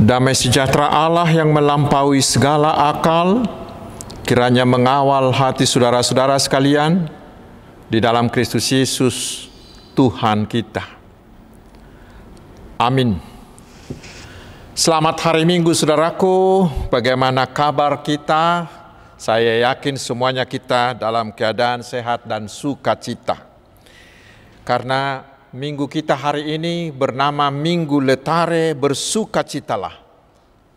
Damai sejahtera Allah yang melampaui segala akal, kiranya mengawal hati saudara-saudara sekalian di dalam Kristus Yesus, Tuhan kita. Amin. Selamat hari Minggu, saudaraku. Bagaimana kabar kita? Saya yakin semuanya kita dalam keadaan sehat dan sukacita. Karena minggu kita hari ini bernama Minggu Letare, bersukacitalah.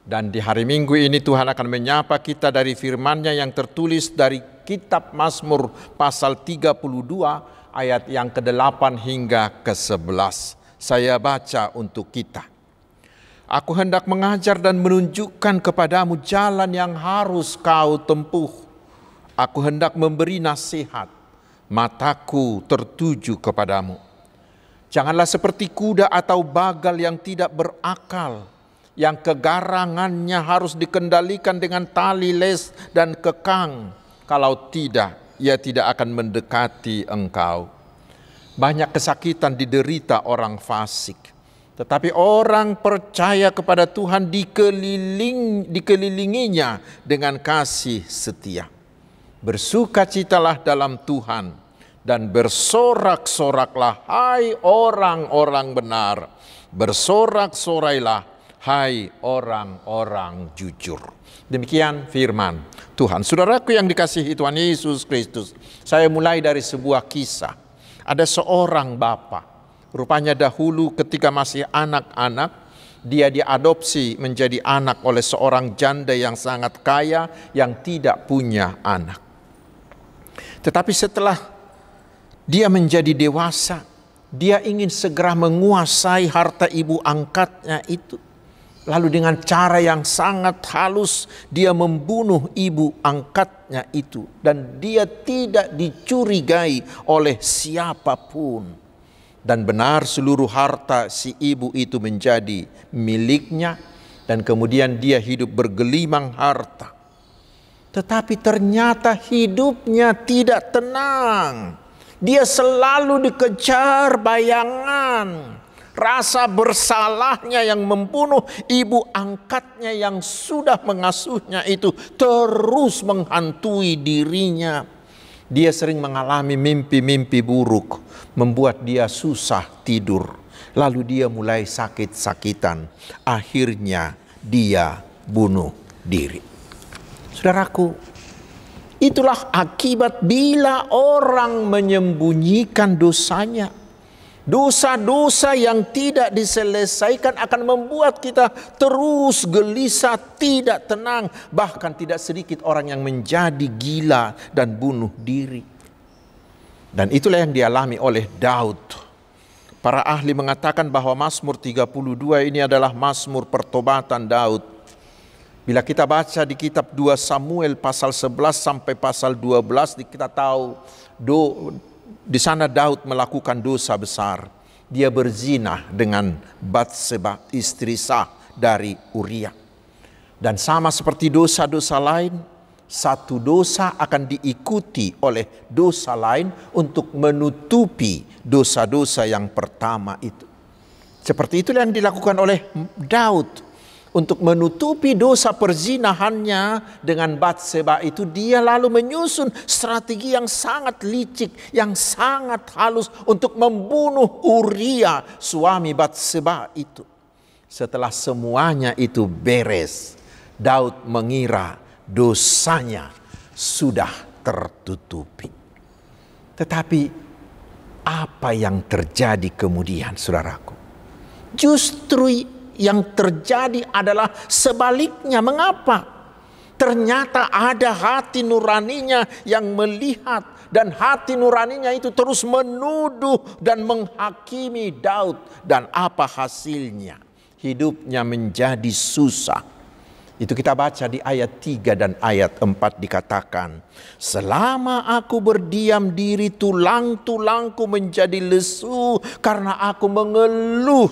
Dan di hari Minggu ini Tuhan akan menyapa kita dari firman-Nya yang tertulis dari kitab Mazmur pasal 32 ayat yang ke-8 hingga ke-11. Saya baca untuk kita. Aku hendak mengajar dan menunjukkan kepadamu jalan yang harus kau tempuh. Aku hendak memberi nasihat, mataku tertuju kepadamu. Janganlah seperti kuda atau bagal yang tidak berakal, yang kegarangannya harus dikendalikan dengan tali les dan kekang. Kalau tidak, ia tidak akan mendekati engkau. Banyak kesakitan diderita orang fasik, tetapi orang percaya kepada Tuhan dikelilinginya dengan kasih setia. Bersukacitalah dalam Tuhan dan bersorak-soraklah, hai orang-orang benar. Bersorak-sorailah, hai orang-orang jujur. Demikian firman Tuhan. Saudaraku yang dikasihi Tuhan Yesus Kristus, saya mulai dari sebuah kisah. Ada seorang bapa, rupanya dahulu ketika masih anak-anak, dia diadopsi menjadi anak oleh seorang janda yang sangat kaya yang tidak punya anak. Tetapi setelah dia menjadi dewasa, dia ingin segera menguasai harta ibu angkatnya itu. Lalu dengan cara yang sangat halus dia membunuh ibu angkatnya itu. Dan dia tidak dicurigai oleh siapapun. Dan benar seluruh harta si ibu itu menjadi miliknya. Dan kemudian dia hidup bergelimang harta. Tetapi ternyata hidupnya tidak tenang. Dia selalu dikejar bayangan. Rasa bersalahnya yang membunuh ibu angkatnya yang sudah mengasuhnya itu terus menghantui dirinya. Dia sering mengalami mimpi-mimpi buruk, membuat dia susah tidur. Lalu dia mulai sakit-sakitan. Akhirnya dia bunuh diri. Saudaraku, itulah akibat bila orang menyembunyikan dosanya. Dosa-dosa yang tidak diselesaikan akan membuat kita terus gelisah, tidak tenang. Bahkan tidak sedikit orang yang menjadi gila dan bunuh diri. Dan itulah yang dialami oleh Daud. Para ahli mengatakan bahwa Mazmur 32 ini adalah Mazmur pertobatan Daud. Bila kita baca di kitab 2 Samuel pasal 11 sampai pasal 12, kita tahu di sana Daud melakukan dosa besar. Dia berzina dengan Batseba, istri sah dari Uria. Dan sama seperti dosa-dosa lain, satu dosa akan diikuti oleh dosa lain untuk menutupi dosa-dosa yang pertama itu. Seperti itulah yang dilakukan oleh Daud. Untuk menutupi dosa perzinahannya dengan Batseba itu, dia lalu menyusun strategi yang sangat licik, yang sangat halus untuk membunuh Uria, suami Batseba itu. Setelah semuanya itu beres, Daud mengira dosanya sudah tertutupi. Tetapi apa yang terjadi kemudian, saudaraku? Justru yang terjadi adalah sebaliknya. Mengapa? Ternyata ada hati nuraninya yang melihat, dan hati nuraninya itu terus menuduh dan menghakimi Daud. Dan apa hasilnya? Hidupnya menjadi susah. Itu kita baca di ayat 3 dan ayat 4 dikatakan, selama aku berdiam diri, tulang-tulangku menjadi lesu karena aku mengeluh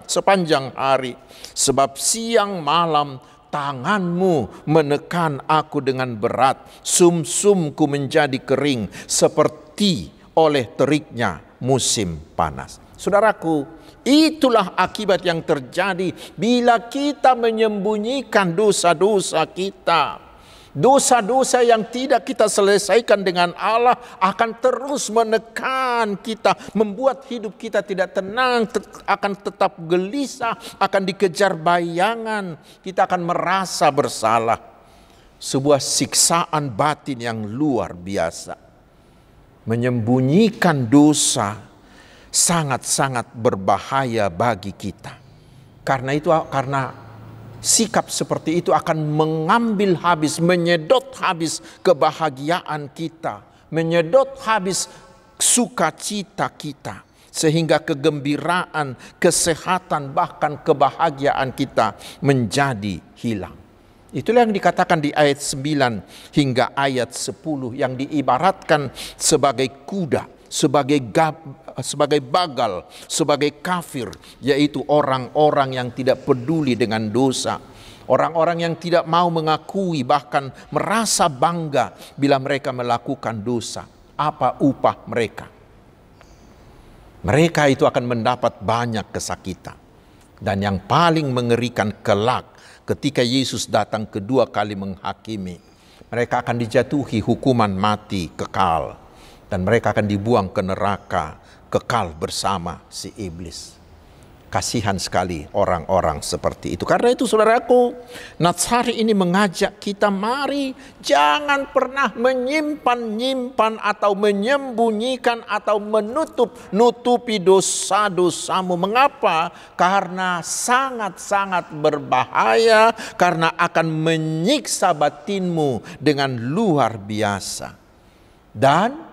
sepanjang hari. Sebab siang malam tanganmu menekan aku dengan berat, sumsumku menjadi kering seperti oleh teriknya musim panas. Saudaraku, itulah akibat yang terjadi bila kita menyembunyikan dosa-dosa kita. Dosa-dosa yang tidak kita selesaikan dengan Allah akan terus menekan kita, membuat hidup kita tidak tenang, akan tetap gelisah, akan dikejar bayangan, kita akan merasa bersalah. Sebuah siksaan batin yang luar biasa. Menyembunyikan dosa sangat-sangat berbahaya bagi kita. Karena sikap seperti itu akan mengambil habis, menyedot habis kebahagiaan kita, menyedot habis sukacita kita, sehingga kegembiraan, kesehatan, bahkan kebahagiaan kita menjadi hilang. Itulah yang dikatakan di ayat 9 hingga ayat 10 yang diibaratkan sebagai kuda, sebagai bagal, sebagai kafir, yaitu orang-orang yang tidak peduli dengan dosa. Orang-orang yang tidak mau mengakui, bahkan merasa bangga bila mereka melakukan dosa. Apa upah mereka? Mereka itu akan mendapat banyak kesakitan. Dan yang paling mengerikan kelak, ketika Yesus datang kedua kali menghakimi, mereka akan dijatuhi hukuman mati kekal. Dan mereka akan dibuang ke neraka kekal bersama si iblis. Kasihan sekali orang-orang seperti itu. Karena itu saudaraku, Nats hari ini mengajak kita, mari jangan pernah menyimpan atau menyembunyikan atau menutupi dosa-dosamu. Mengapa? Karena sangat-sangat berbahaya, karena akan menyiksa batinmu dengan luar biasa. Dan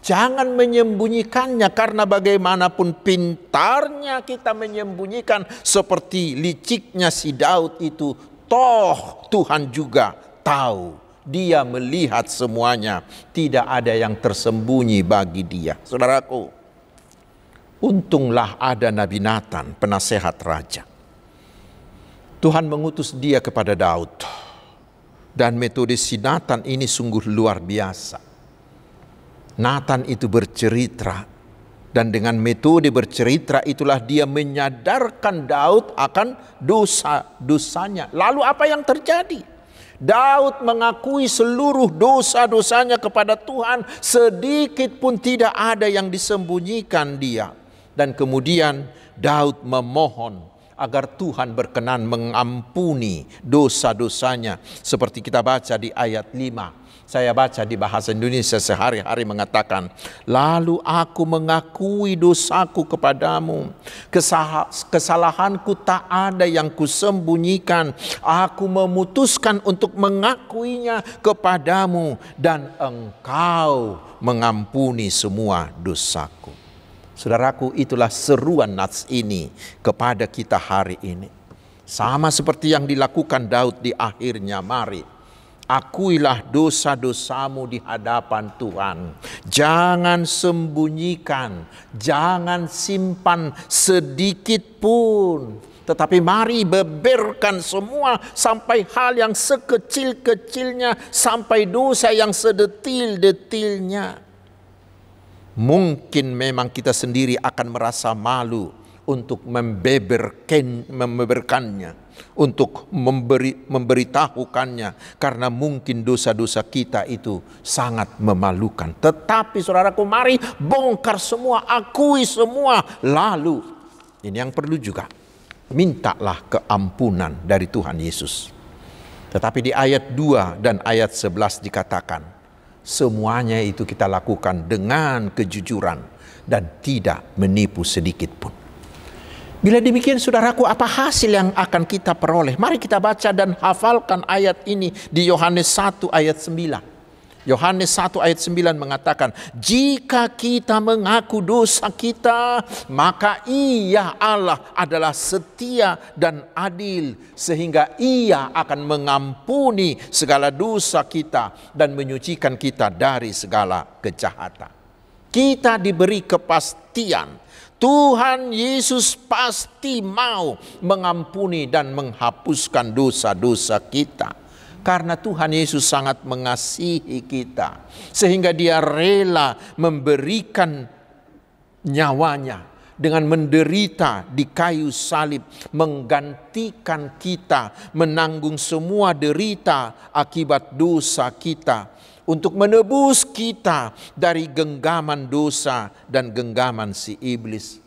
jangan menyembunyikannya, karena bagaimanapun pintarnya kita menyembunyikan seperti liciknya si Daud itu, toh Tuhan juga tahu. Dia melihat semuanya, tidak ada yang tersembunyi bagi dia. Saudaraku, untunglah ada Nabi Natan, penasehat raja. Tuhan mengutus dia kepada Daud. Dan metode si Natan ini sungguh luar biasa. Natan itu bercerita, dan dengan metode bercerita itulah dia menyadarkan Daud akan dosa-dosanya. Lalu apa yang terjadi? Daud mengakui seluruh dosa-dosanya kepada Tuhan, sedikit pun tidak ada yang disembunyikan dia. Dan kemudian Daud memohon agar Tuhan berkenan mengampuni dosa-dosanya. Seperti kita baca di ayat 5. Saya baca di bahasa Indonesia sehari-hari mengatakan, lalu aku mengakui dosaku kepadamu. Kesalahanku tak ada yang kusembunyikan. Aku memutuskan untuk mengakuinya kepadamu, dan engkau mengampuni semua dosaku. Saudaraku, itulah seruan Nats ini kepada kita hari ini. Sama seperti yang dilakukan Daud di akhirnya, mari akuilah dosa-dosamu di hadapan Tuhan. Jangan sembunyikan, jangan simpan sedikit pun. Tetapi mari beberkan semua, sampai hal yang sekecil-kecilnya, sampai dosa yang sedetil-detilnya. Mungkin memang kita sendiri akan merasa malu untuk membeberkannya, untuk memberitahukannya, karena mungkin dosa-dosa kita itu sangat memalukan. Tetapi saudaraku, mari bongkar semua, akui semua. Lalu ini yang perlu juga, mintalah keampunan dari Tuhan Yesus. Tetapi di ayat 2 dan ayat 11 dikatakan, semuanya itu kita lakukan dengan kejujuran dan tidak menipu sedikit pun. Bila demikian saudaraku, apa hasil yang akan kita peroleh? Mari kita baca dan hafalkan ayat ini di Yohanes 1 ayat 9. Yohanes 1 ayat 9 mengatakan, jika kita mengaku dosa kita, maka Ia Allah adalah setia dan adil, sehingga Ia akan mengampuni segala dosa kita dan menyucikan kita dari segala kejahatan. Kita diberi kepastian Tuhan Yesus pasti mau mengampuni dan menghapuskan dosa-dosa kita. Karena Tuhan Yesus sangat mengasihi kita, sehingga Dia rela memberikan nyawanya, dengan menderita di kayu salib, menggantikan kita, menanggung semua derita akibat dosa kita, untuk menebus kita dari genggaman dosa dan genggaman si iblis.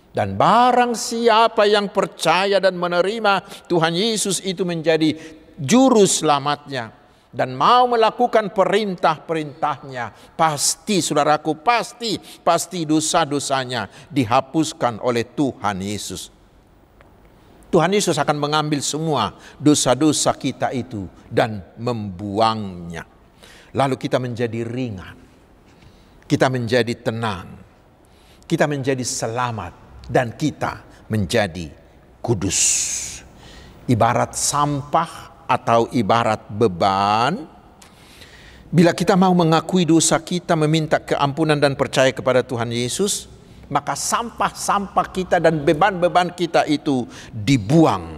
Dan barang siapa yang percaya dan menerima Tuhan Yesus itu menjadi juru selamatnya dan mau melakukan perintah-perintahnya, pasti saudaraku, pasti dosa-dosanya dihapuskan oleh Tuhan Yesus. Tuhan Yesus akan mengambil semua dosa-dosa kita itu dan membuangnya. Lalu kita menjadi ringan, kita menjadi tenang, kita menjadi selamat, dan kita menjadi kudus. Ibarat sampah atau ibarat beban, bila kita mau mengakui dosa kita, meminta keampunan dan percaya kepada Tuhan Yesus, maka sampah-sampah kita dan beban-beban kita itu dibuang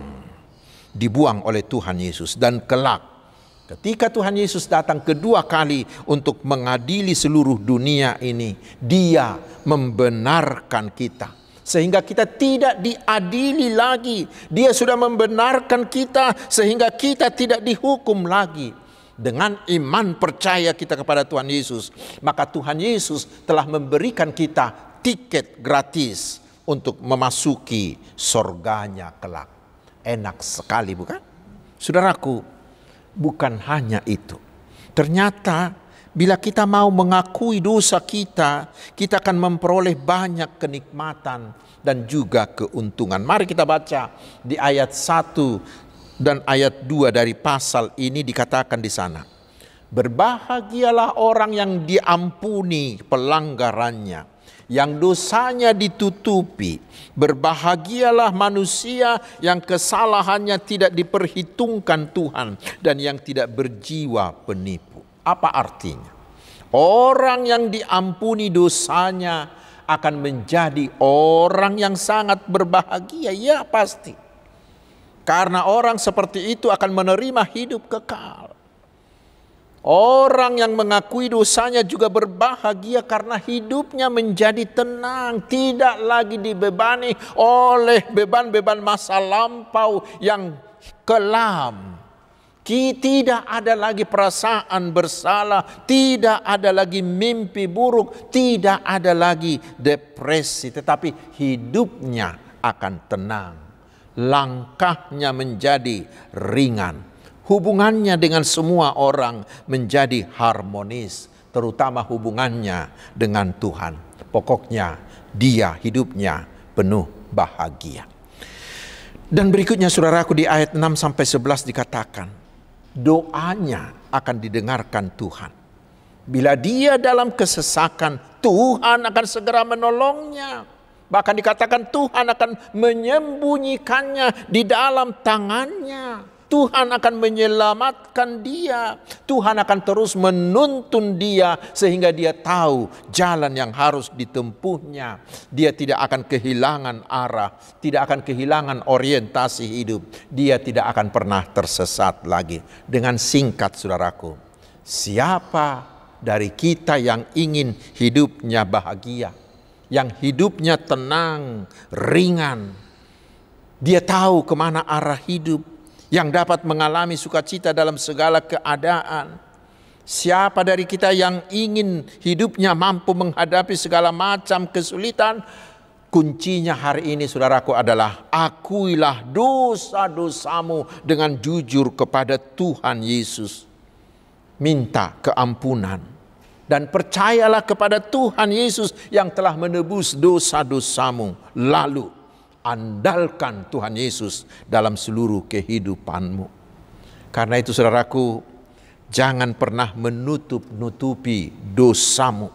oleh Tuhan Yesus. Dan kelak ketika Tuhan Yesus datang kedua kali untuk mengadili seluruh dunia ini, Dia membenarkan kita sehingga kita tidak diadili lagi. Dia sudah membenarkan kita sehingga kita tidak dihukum lagi. Dengan iman percaya kita kepada Tuhan Yesus, maka Tuhan Yesus telah memberikan kita tiket gratis untuk memasuki surganya kelak. Enak sekali, bukan? Saudaraku, bukan hanya itu. Ternyata bila kita mau mengakui dosa kita, kita akan memperoleh banyak kenikmatan dan juga keuntungan. Mari kita baca di ayat 1 dan ayat 2 dari pasal ini, dikatakan di sana. Berbahagialah orang yang diampuni pelanggarannya, yang dosanya ditutupi. Berbahagialah manusia yang kesalahannya tidak diperhitungkan Tuhan dan yang tidak berjiwa penipu. Apa artinya? Orang yang diampuni dosanya akan menjadi orang yang sangat berbahagia. Ya, pasti. Karena orang seperti itu akan menerima hidup kekal. Orang yang mengakui dosanya juga berbahagia karena hidupnya menjadi tenang, tidak lagi dibebani oleh beban-beban masa lampau yang kelam. Tidak ada lagi perasaan bersalah, tidak ada lagi mimpi buruk, tidak ada lagi depresi, tetapi hidupnya akan tenang. Langkahnya menjadi ringan. Hubungannya dengan semua orang menjadi harmonis, terutama hubungannya dengan Tuhan. Pokoknya dia hidupnya penuh bahagia. Dan berikutnya saudaraku, di ayat 6-11 dikatakan, doanya akan didengarkan Tuhan. Bila dia dalam kesesakan, Tuhan akan segera menolongnya. Bahkan dikatakan Tuhan akan menyembunyikannya di dalam tangannya. Tuhan akan menyelamatkan dia. Tuhan akan terus menuntun dia sehingga dia tahu jalan yang harus ditempuhnya. Dia tidak akan kehilangan arah, tidak akan kehilangan orientasi hidup. Dia tidak akan pernah tersesat lagi. Dengan singkat saudaraku, siapa dari kita yang ingin hidupnya bahagia, yang hidupnya tenang, ringan, dia tahu kemana arah hidup, yang dapat mengalami sukacita dalam segala keadaan. Siapa dari kita yang ingin hidupnya mampu menghadapi segala macam kesulitan? Kuncinya hari ini saudaraku adalah akuilah dosa-dosamu dengan jujur kepada Tuhan Yesus. Minta keampunan dan percayalah kepada Tuhan Yesus yang telah menebus dosa-dosamu. Lalu andalkan Tuhan Yesus dalam seluruh kehidupanmu. Karena itu saudaraku, jangan pernah menutup-nutupi dosamu.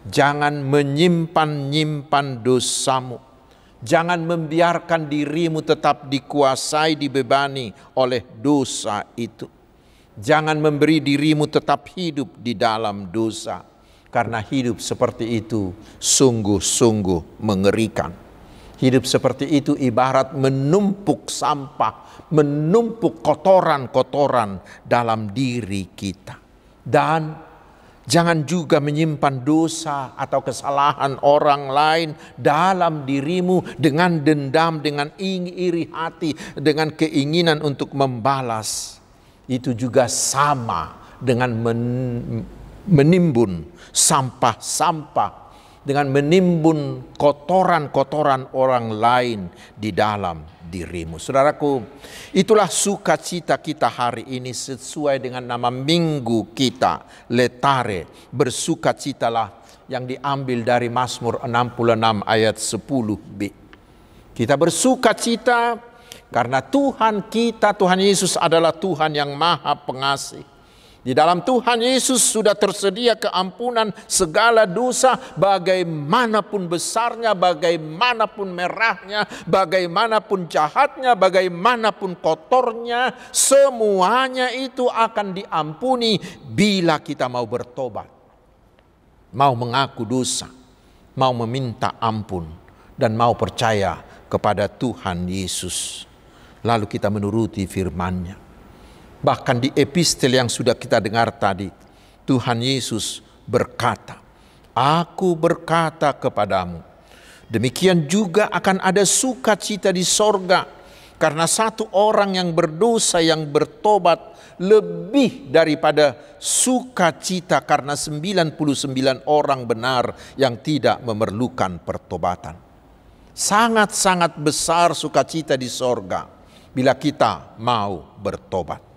Jangan menyimpan-nyimpan dosamu. Jangan membiarkan dirimu tetap dikuasai, dibebani oleh dosa itu. Jangan memberi dirimu tetap hidup di dalam dosa. Karena hidup seperti itu sungguh-sungguh mengerikan. Hidup seperti itu ibarat menumpuk sampah, menumpuk kotoran-kotoran dalam diri kita. Dan Jangan juga menyimpan dosa atau kesalahan orang lain dalam dirimu dengan dendam, dengan iri hati, dengan keinginan untuk membalas. Itu juga sama dengan menimbun sampah-sampah, dengan menimbun kotoran-kotoran orang lain di dalam dirimu. Saudaraku, itulah sukacita kita hari ini sesuai dengan nama minggu kita, Letare, bersukacitalah, yang diambil dari Mazmur 66 ayat 10b. Kita bersukacita karena Tuhan kita, Tuhan Yesus adalah Tuhan yang Maha Pengasih. Di dalam Tuhan Yesus sudah tersedia keampunan segala dosa, bagaimanapun besarnya, bagaimanapun merahnya, bagaimanapun jahatnya, bagaimanapun kotornya, semuanya itu akan diampuni bila kita mau bertobat, mau mengaku dosa, mau meminta ampun, dan mau percaya kepada Tuhan Yesus. Lalu kita menuruti firman-Nya. Bahkan di epistel yang sudah kita dengar tadi, Tuhan Yesus berkata, "Aku berkata kepadamu, demikian juga akan ada sukacita di sorga, karena satu orang yang berdosa yang bertobat lebih daripada sukacita karena 99 orang benar yang tidak memerlukan pertobatan." Sangat-sangat besar sukacita di sorga bila kita mau bertobat.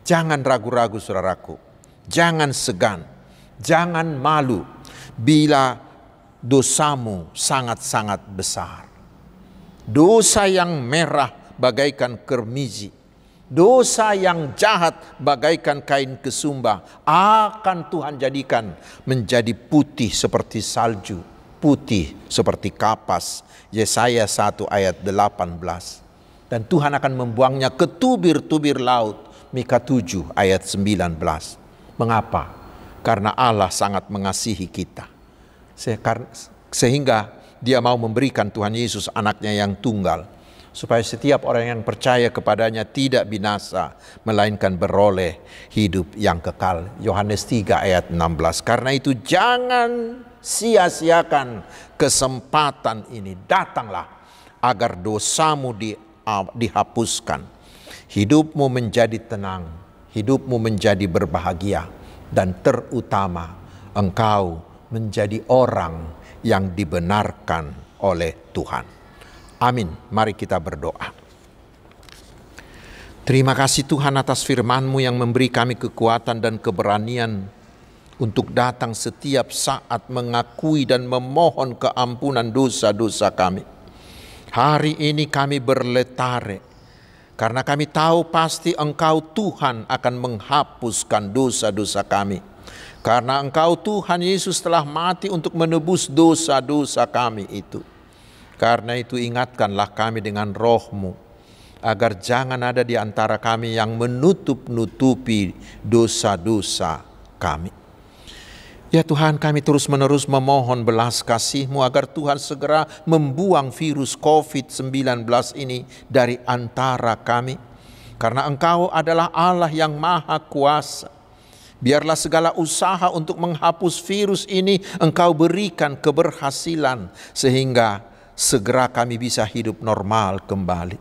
Jangan ragu-ragu saudaraku, jangan segan, jangan malu bila dosamu sangat-sangat besar. Dosa yang merah bagaikan kermizi, dosa yang jahat bagaikan kain kesumba akan Tuhan jadikan menjadi putih seperti salju, putih seperti kapas. Yesaya 1 ayat 18. Dan Tuhan akan membuangnya ke tubir-tubir laut. Mika 7 ayat 19. Mengapa? Karena Allah sangat mengasihi kita, sehingga Dia mau memberikan Tuhan Yesus anaknya yang tunggal, supaya setiap orang yang percaya kepadanya tidak binasa, melainkan beroleh hidup yang kekal. Yohanes 3 ayat 16. Karena itu jangan sia-siakan kesempatan ini. Datanglah agar dosamu dihapuskan. Hidupmu menjadi tenang, hidupmu menjadi berbahagia, dan terutama engkau menjadi orang yang dibenarkan oleh Tuhan. Amin. Mari kita berdoa. Terima kasih Tuhan atas firman-Mu yang memberi kami kekuatan dan keberanian untuk datang setiap saat mengakui dan memohon keampunan dosa-dosa kami. Hari ini kami berletare, karena kami tahu pasti Engkau Tuhan akan menghapuskan dosa-dosa kami. Karena Engkau Tuhan Yesus telah mati untuk menebus dosa-dosa kami itu. Karena itu ingatkanlah kami dengan Roh-Mu, agar jangan ada di antara kami yang menutup-nutupi dosa-dosa kami. Ya Tuhan, kami terus-menerus memohon belas kasih-Mu agar Tuhan segera membuang virus COVID-19 ini dari antara kami. Karena Engkau adalah Allah yang Maha Kuasa. Biarlah segala usaha untuk menghapus virus ini Engkau berikan keberhasilan, sehingga segera kami bisa hidup normal kembali.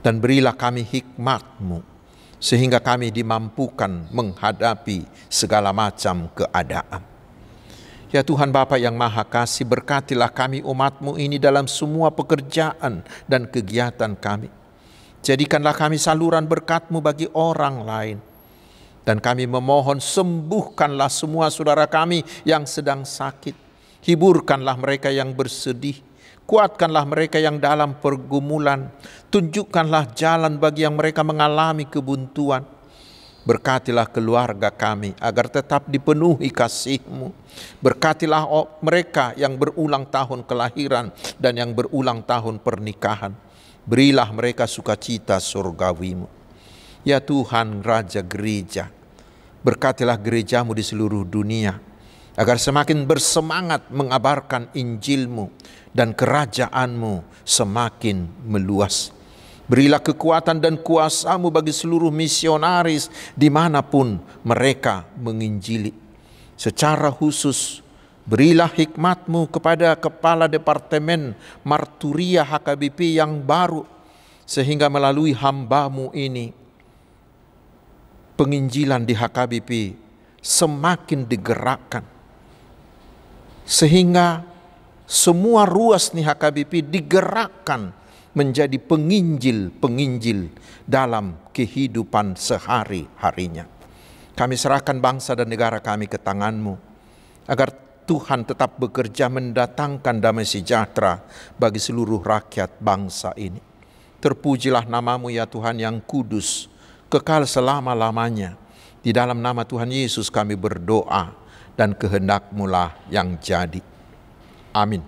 Dan berilah kami hikmat-Mu, sehingga kami dimampukan menghadapi segala macam keadaan. Ya Tuhan Bapa yang Maha Kasih, berkatilah kami umat-Mu ini dalam semua pekerjaan dan kegiatan kami. Jadikanlah kami saluran berkat-Mu bagi orang lain. Dan kami memohon sembuhkanlah semua saudara kami yang sedang sakit. Hiburkanlah mereka yang bersedih. Kuatkanlah mereka yang dalam pergumulan. Tunjukkanlah jalan bagi yang mereka mengalami kebuntuan. Berkatilah keluarga kami agar tetap dipenuhi kasih-Mu. Berkatilah mereka yang berulang tahun kelahiran dan yang berulang tahun pernikahan. Berilah mereka sukacita surgawi-Mu. Ya Tuhan Raja Gereja, berkatilah gereja-Mu di seluruh dunia, agar semakin bersemangat mengabarkan Injil-Mu dan kerajaan-Mu semakin meluas. Berilah kekuatan dan kuasa-Mu bagi seluruh misionaris dimanapun mereka menginjili, Secara khusus, berilah hikmat-Mu kepada Kepala Departemen Marturia HKBP yang baru, sehingga melalui hamba-Mu ini, penginjilan di HKBP semakin digerakkan. Sehingga semua ruas nih HKBP digerakkan menjadi penginjil-penginjil dalam kehidupan sehari-harinya. Kami serahkan bangsa dan negara kami ke tangan-Mu, agar Tuhan tetap bekerja mendatangkan damai sejahtera bagi seluruh rakyat bangsa ini. Terpujilah nama-Mu ya Tuhan yang kudus, kekal selama-lamanya. Di dalam nama Tuhan Yesus kami berdoa, dan kehendak-Mu lah yang jadi. Amin.